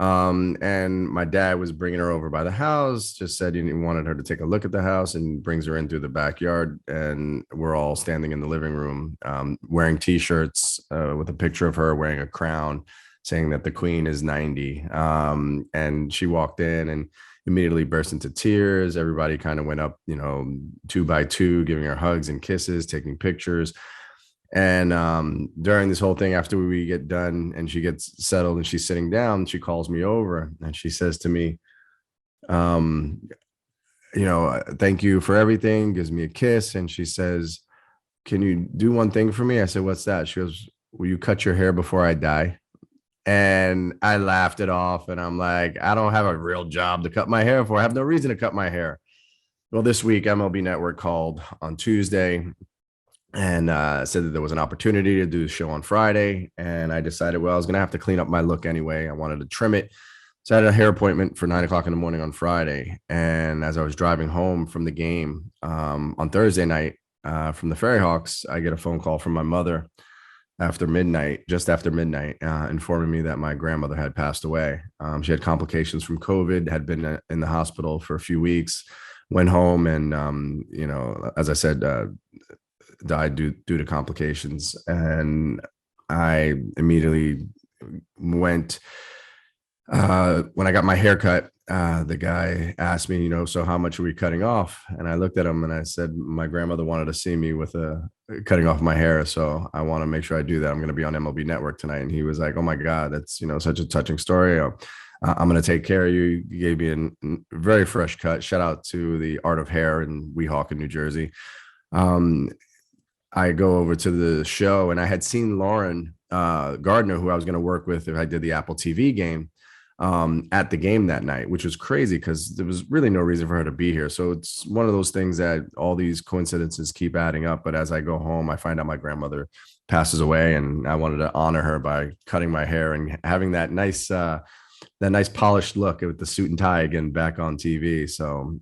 And my dad was bringing her over by the house, just said he wanted her to take a look at the house, and brings her in through the backyard. And we're all standing in the living room, wearing t-shirts with a picture of her wearing a crown saying that the queen is 90. And she walked in and immediately burst into tears. Everybody kind of went up, 2 by 2, giving her hugs and kisses, taking pictures. And during this whole thing, after we get done and she gets settled and she's sitting down, she calls me over and she says to me, thank you for everything, gives me a kiss. And she says, can you do one thing for me? I said, what's that? She goes, will you cut your hair before I die? And I laughed it off. And I'm like, I don't have a real job to cut my hair for. I have no reason to cut my hair. Well, this week, MLB Network called on Tuesday and said that there was an opportunity to do a show on Friday. And I decided, well, I was going to have to clean up my look anyway. I wanted to trim it. So I had a hair appointment for 9 o'clock in the morning on Friday. And as I was driving home from the game on Thursday night from the Ferry Hawks, I get a phone call from my mother just after midnight, informing me that my grandmother had passed away. She had complications from COVID, had been in the hospital for a few weeks, went home and, as I said, died due to complications. And I immediately went, when I got my haircut, the guy asked me, so how much are we cutting off? And I looked at him and I said, my grandmother wanted to see me with cutting off my hair. So I want to make sure I do that. I'm going to be on MLB Network tonight. And he was like, oh my God, that's, such a touching story. I'm going to take care of you. He gave me a very fresh cut. Shout out to the Art of Hair in Weehawken, New Jersey. I go over to the show and I had seen Lauren Gardner, who I was going to work with if I did the Apple TV game. at the game that night, which was crazy because there was really no reason for her to be here. So it's one of those things that all these coincidences keep adding up. But as I go home, I find out my grandmother passes away, and I wanted to honor her by cutting my hair and having that nice polished look with the suit and tie again back on TV. So,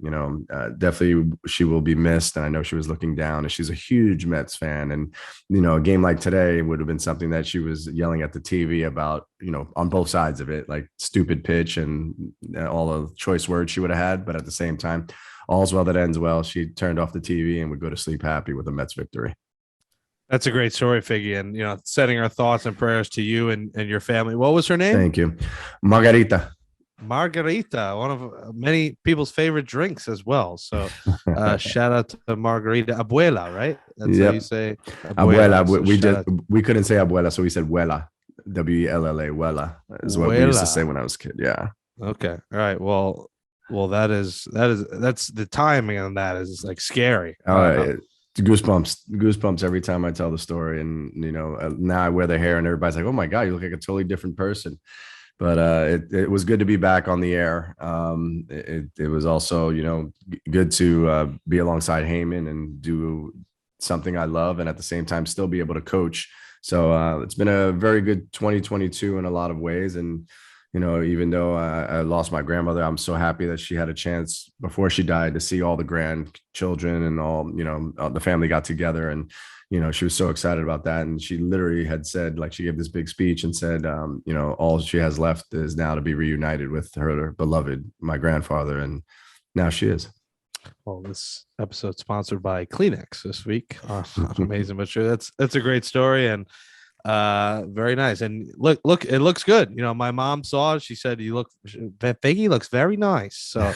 definitely she will be missed. And I know she was looking down, and she's a huge Mets fan. And, a game like today would have been something that she was yelling at the TV about, on both sides of it, like stupid pitch and all the choice words she would have had. But at the same time, all's well that ends well. She turned off the TV and would go to sleep happy with a Mets victory. That's a great story, Figgy. And, sending our thoughts and prayers to you and your family. What was her name? Thank you. Margarita, one of many people's favorite drinks as well. So shout out to Margarita. Abuela, right? That's how you say abuela. So we couldn't say abuela, so we said Wella. W-E-L-L-A, Wella is what we used to say when I was a kid. Yeah. Okay. All right. Well, that's the timing on that is like scary. Goosebumps every time I tell the story. And now I wear the hair and everybody's like, oh my God, you look like a totally different person. But it was good to be back on the air. It was also good to be alongside Heyman and do something I love, and at the same time still be able to coach. So it's been a very good 2022 in a lot of ways. And even though I lost my grandmother, I'm so happy that she had a chance before she died to see all the grandchildren and all, the family got together, and, she was so excited about that. And she literally had said, like, she gave this big speech and said, all she has left is now to be reunited with her beloved, my grandfather. And now she is. Well, this episode sponsored by Kleenex this week. Amazing, but sure. That's a great story. And very nice. And look, it looks good. My mom saw it. She said, Figgy looks very nice. So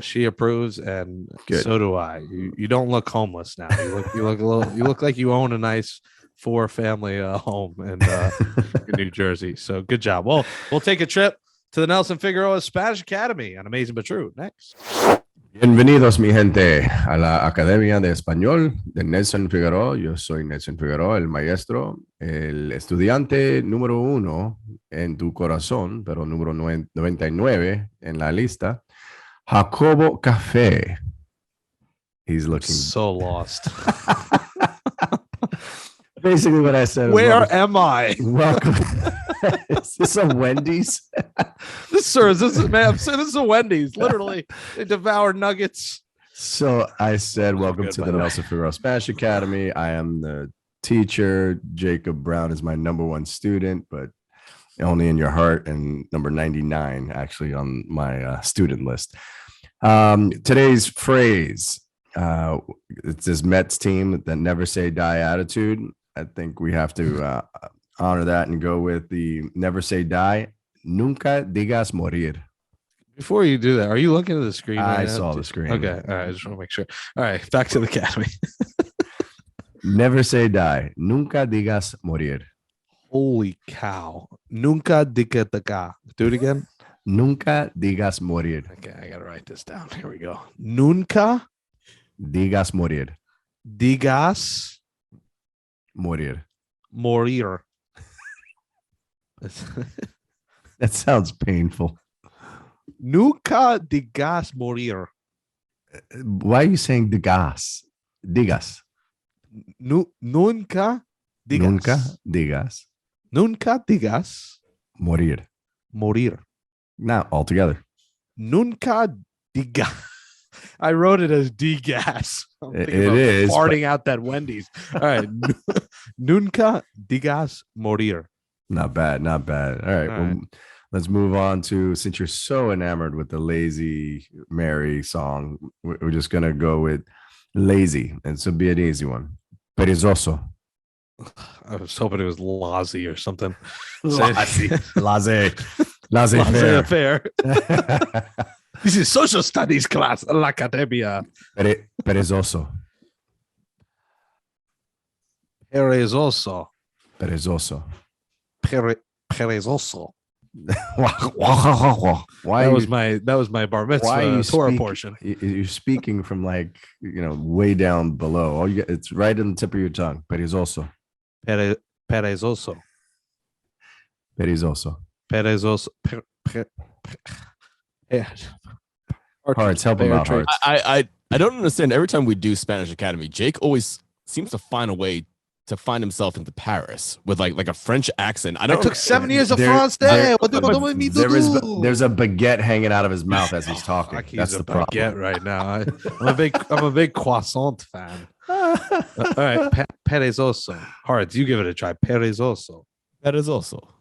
she approves, and good. So do I. You don't look homeless now. You look like you own a nice 4-family home in New Jersey. So good job. Well, we'll take a trip to the Nelson Figueroa Spanish Academy on Amazin But True next. Bienvenidos, mi gente, a la Academia de Español de Nelson Figueroa. Yo soy Nelson Figueroa, el maestro, el estudiante número 1 en tu corazón, pero número 99 en la lista, Jacobo Café. He's looking so lost. Basically what I said. Where am I? Welcome. Is this a Wendy's? This is a Wendy's. Literally, they devour nuggets. So I said, welcome to the Nelson Figueroa Spanish Academy. I am the teacher. Jacob Brown is my number 1 student, but only in your heart, and number 99 actually on my student list. Today's phrase, it's this Mets team that never say die attitude. I think we have to honor that and go with the never say die. Nunca digas morir. Before you do that, are you looking at the screen? I saw the screen. Okay. All right. I just want to make sure. All right. Back to the academy. Never say die. Nunca digas morir. Holy cow. Nunca digas. Do it again. Nunca digas morir. Okay. I got to write this down. Here we go. Nunca digas morir. Digas morir. Morir. That sounds painful. Nunca digas morir. Why are you saying digas? Digas. Nunca digas. Nunca digas. Nunca digas. Morir. Morir. Not altogether. Nunca digas. I wrote it as degas. It is farting out that Wendy's. All right. Nunca digas morir. Not bad. All right. Well, let's move on to, since you're so enamored with the Lazy Mary song, we're just going to go with lazy. And this will be an easy one. Perezoso. I was hoping it was lazy or something. Laissez faire. This is social studies class, La Academia. Perezoso. Perezoso. Perezoso. Perezoso. Why that was my bar mitzvah Torah portion. You're speaking from way down below. It's right on the tip of your tongue. Perezoso. Perezoso. Perezoso. Yeah. Hearts, help him out, Hearts. I don't understand. Every time we do Spanish Academy, Jake always seems to find a way to find himself into Paris with like a French accent. I took 7 years of There- France. there- What do you want me to There's do? a baguette hanging out of his mouth as he's talking. Fuck, he's That's a the problem. baguette right now. I'm a big croissant fan. All right, perezoso. Hearts, you give it a try. Perezoso. That is also.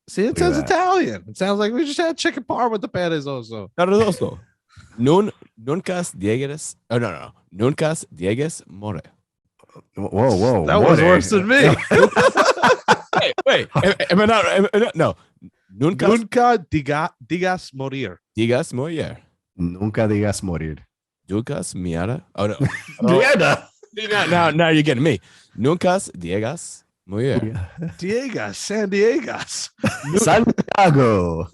See, it Look at says that. Italian. It sounds like we just had chicken parm with the perezoso. That is also. Nuncas diegues. Oh no. Nuncas diegues more. Whoa. That was worse than me. Wait. Am I not? No. Nunca digas morir. Digas morir. Nunca digas morir. Ducas miara. Oh no. Diana. Now you're getting me. Nuncas diegas morir. Diegas, San Diegas. Santiago.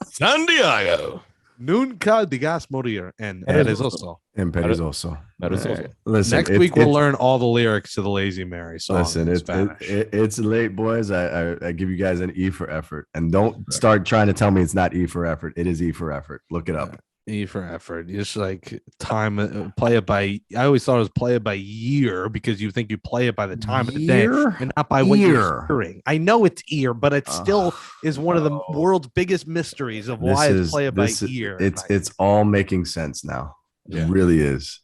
San Diego. Nunca digas morir. And perezoso. And Perezoso. That is also. Right. Listen, Next week we'll learn all the lyrics to the Lazy Mary song. Listen, in Spanish. it's late, boys. I give you guys an E for effort, and don't start trying to tell me it's not E for effort. It is E for effort. Look it up. E for effort. You just like time, play it by. I always thought it was play it by year because you think you play it by the time of the day Year? and not by what you're Ear. hearing. I know it's ear, but it still is one of the world's biggest mysteries of why it's play it by ear. It's all making sense now. Yeah. It really is.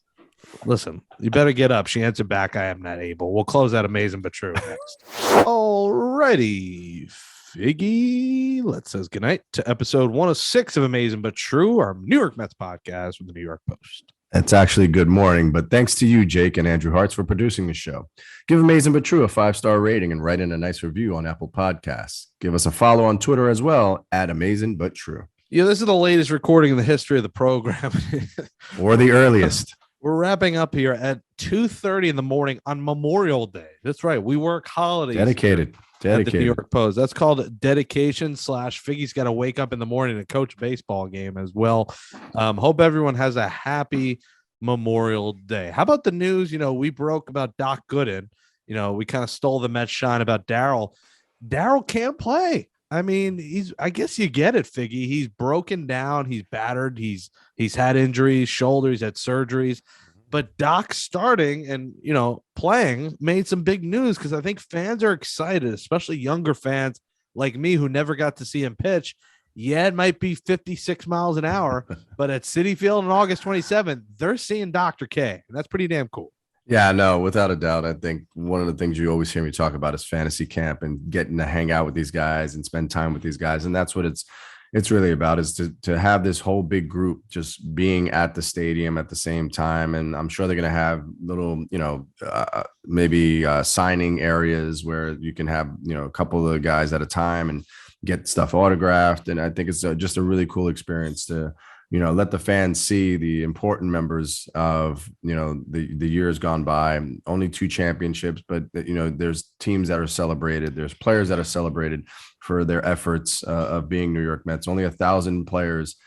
Listen, you better get up. She answered back, I am not able. We'll close out Amazing But True next. Alrighty, Figgy. Let's say goodnight to episode 106 of Amazing But True, our New York Mets podcast with the New York Post. It's actually good morning, but thanks to you, Jake and Andrew Hartz, for producing the show. Give Amazing But True a 5-star rating and write in a nice review on Apple Podcasts. Give us a follow on Twitter as well at Amazing But True. Yeah, this is the latest recording in the history of the program. Or the earliest. We're wrapping up here at 2:30 in the morning on Memorial Day. That's right. We work holidays. Dedicated. At the New York Post. That's called dedication / Figgie's got to wake up in the morning and coach a baseball game as well. Hope everyone has a happy Memorial Day. How about the news? We broke about Doc Gooden. We kind of stole the Mets shine about Darryl. Darryl can't play. I mean, I guess you get it, Figgy. He's broken down. He's battered. He's had injuries, shoulders, had surgeries. But Doc starting and, playing made some big news because I think fans are excited, especially younger fans like me who never got to see him pitch. Yeah, it might be 56 miles an hour, but at Citi Field on August 27th, they're seeing Dr. K, and that's pretty damn cool. Yeah, no, without a doubt. I think one of the things you always hear me talk about is fantasy camp and getting to hang out with these guys and spend time with these guys. And that's what it's really about, is to have this whole big group just being at the stadium at the same time. And I'm sure they're going to have little, maybe signing areas where you can have, a couple of guys at a time and get stuff autographed. And I think it's just a really cool experience to, let the fans see the important members of, the years gone by. Only 2 championships, but, there's teams that are celebrated. There's players that are celebrated for their efforts of being New York Mets. Only 1,000 players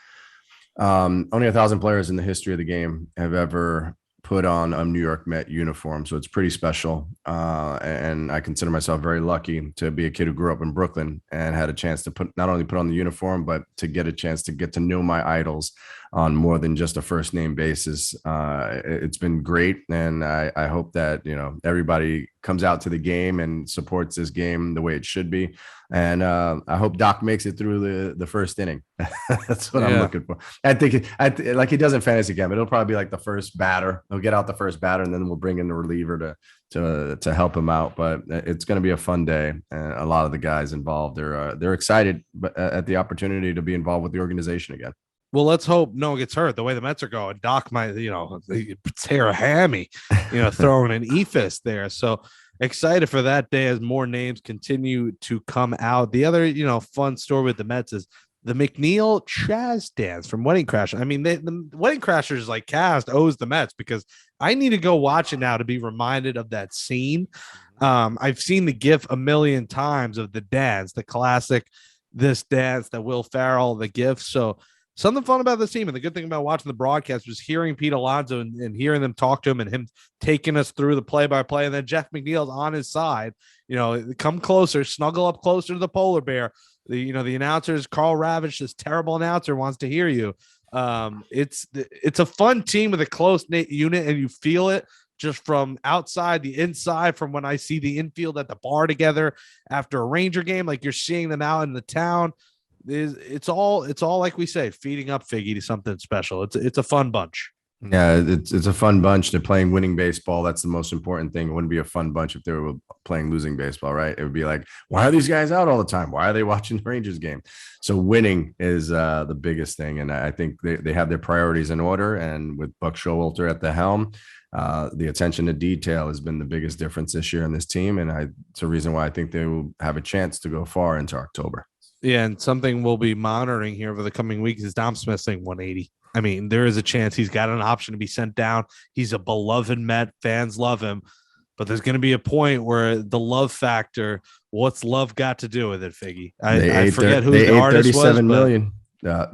in the history of the game have ever put on a New York Met uniform. So it's pretty special. And I consider myself very lucky to be a kid who grew up in Brooklyn and had a chance to not only put on the uniform, but to get a chance to get to know my idols on more than just a first name basis. It's been great. And I hope that, everybody comes out to the game and supports this game the way it should be. And I hope Doc makes it through the first inning. That's what I'm looking for. I think like he does in fantasy camp, it'll probably be like the first batter. He'll get out the first batter, and then we'll bring in the reliever to help him out. But it's going to be a fun day. And a lot of the guys involved, they're excited at the opportunity to be involved with the organization again. Well, let's hope no one gets hurt. The way the Mets are going, Doc might, tear a hammy, throwing an E-fist there. So excited for that day as more names continue to come out. The other, fun story with the Mets is the McNeil Chaz dance from Wedding Crashers. I mean, the Wedding Crashers like cast owes the Mets because I need to go watch it now to be reminded of that scene. I've seen the GIF a million times of the dance, the classic, this dance, that Will Ferrell, the GIF. So something fun about this team. And the good thing about watching the broadcast was hearing Pete Alonso and hearing them talk to him and him taking us through the play-by-play. And then Jeff McNeil's on his side, come closer, snuggle up closer to the polar bear. The announcers, Carl Ravitch, this terrible announcer, wants to hear you. It's a fun team with a close knit unit, and you feel it just from outside, the inside, from when I see the infield at the bar together after a Ranger game, like you're seeing them out in the town. It's all like we say, feeding up Figgy to something special. It's a fun bunch. Yeah, it's a fun bunch. They're playing winning baseball. That's the most important thing. It wouldn't be a fun bunch if they were playing losing baseball, right? It would be like, why are these guys out all the time? Why are they watching the Rangers game? So winning is the biggest thing. And I think they have their priorities in order. And with Buck Showalter at the helm, the attention to detail has been the biggest difference this year in this team. And it's a reason why I think they will have a chance to go far into October. Yeah, and something we'll be monitoring here over the coming weeks is Dom Smith saying 180. I mean, there is a chance he's got an option to be sent down. He's a beloved Met. Fans love him. But there's going to be a point where the love factor, what's love got to do with it, Figgy? I forget who the artist was. $37 million.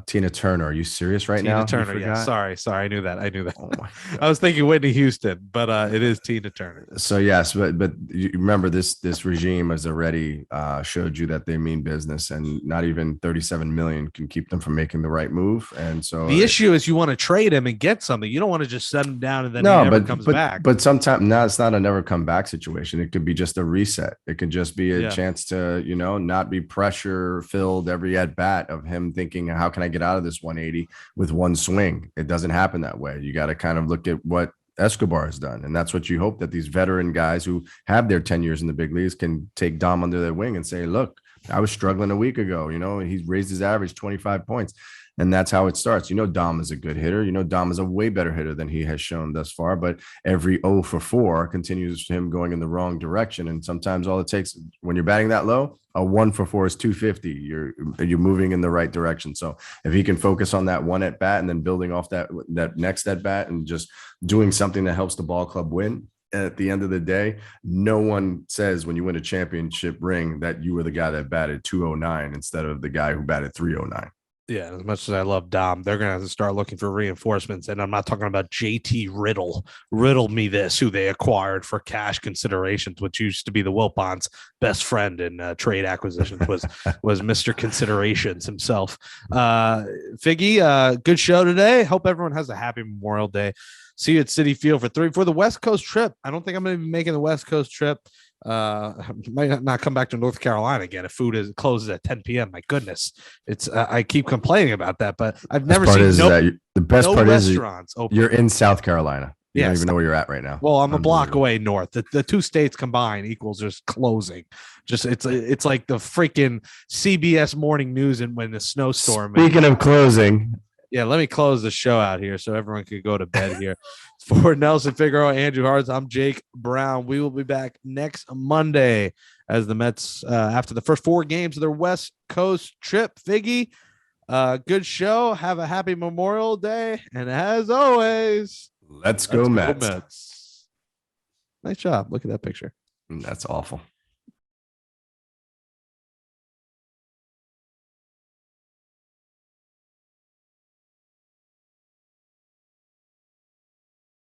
Tina Turner. Are you serious right now? Tina Turner. Yeah. Sorry. I knew that. Oh my God. I was thinking Whitney Houston, but it is Tina Turner. So yes, but you remember this regime has already showed you that they mean business, and not even 37 million can keep them from making the right move. And so the issue is you want to trade him and get something. You don't want to just set him down and then he never comes back. But sometimes now it's not a never come back situation. It could be just a reset. It could just be a chance to not be pressure filled every at bat of him thinking, how can I get out of this 180 with one swing? It doesn't happen that way. You got to kind of look at what Escobar has done. And that's what you hope, that these veteran guys who have their 10 years in the big leagues can take Dom under their wing and say, look, I was struggling a week ago, and he's raised his average 25 points. And that's how it starts. Dom is a good hitter. Dom is a way better hitter than he has shown thus far, but every 0 for 4 continues him going in the wrong direction. And sometimes all it takes when you're batting that low, a 1 for 4 is 250. You're moving in the right direction. So if he can focus on that one at bat and then building off that next at bat and just doing something that helps the ball club win, at the end of the day, no one says when you win a championship ring that you were the guy that batted 209 instead of the guy who batted 309. Yeah, as much as I love Dom, they're going to have to start looking for reinforcements. And I'm not talking about JT Riddle. Riddle me this, who they acquired for cash considerations, which used to be the Wilpons' best friend in trade acquisitions, was Mr. Considerations himself. Figgy, good show today. Hope everyone has a happy Memorial Day. See you at Citi Field for the West Coast trip. I don't think I'm going to be making the West Coast trip. Might not come back to North Carolina again if food closes at 10 p.m. My goodness, it's I keep complaining about that, but I've never seen the best part restaurants is you're in South Carolina. You don't Yes. even know where you're at right now. Well, I'm a block away north. The two states combined equals just closing. Just it's like the freaking CBS morning news and when the snowstorm. Speaking of closing. Yeah, let me close the show out here so everyone could go to bed here. For Nelson Figueroa, Andrew Hartz, I'm Jake Brown. We will be back next Monday as the Mets, after the first 4 games of their West Coast trip. Figgy, good show. Have a happy Memorial Day. And as always, let's go Mets. Nice job. Look at that picture. That's awful.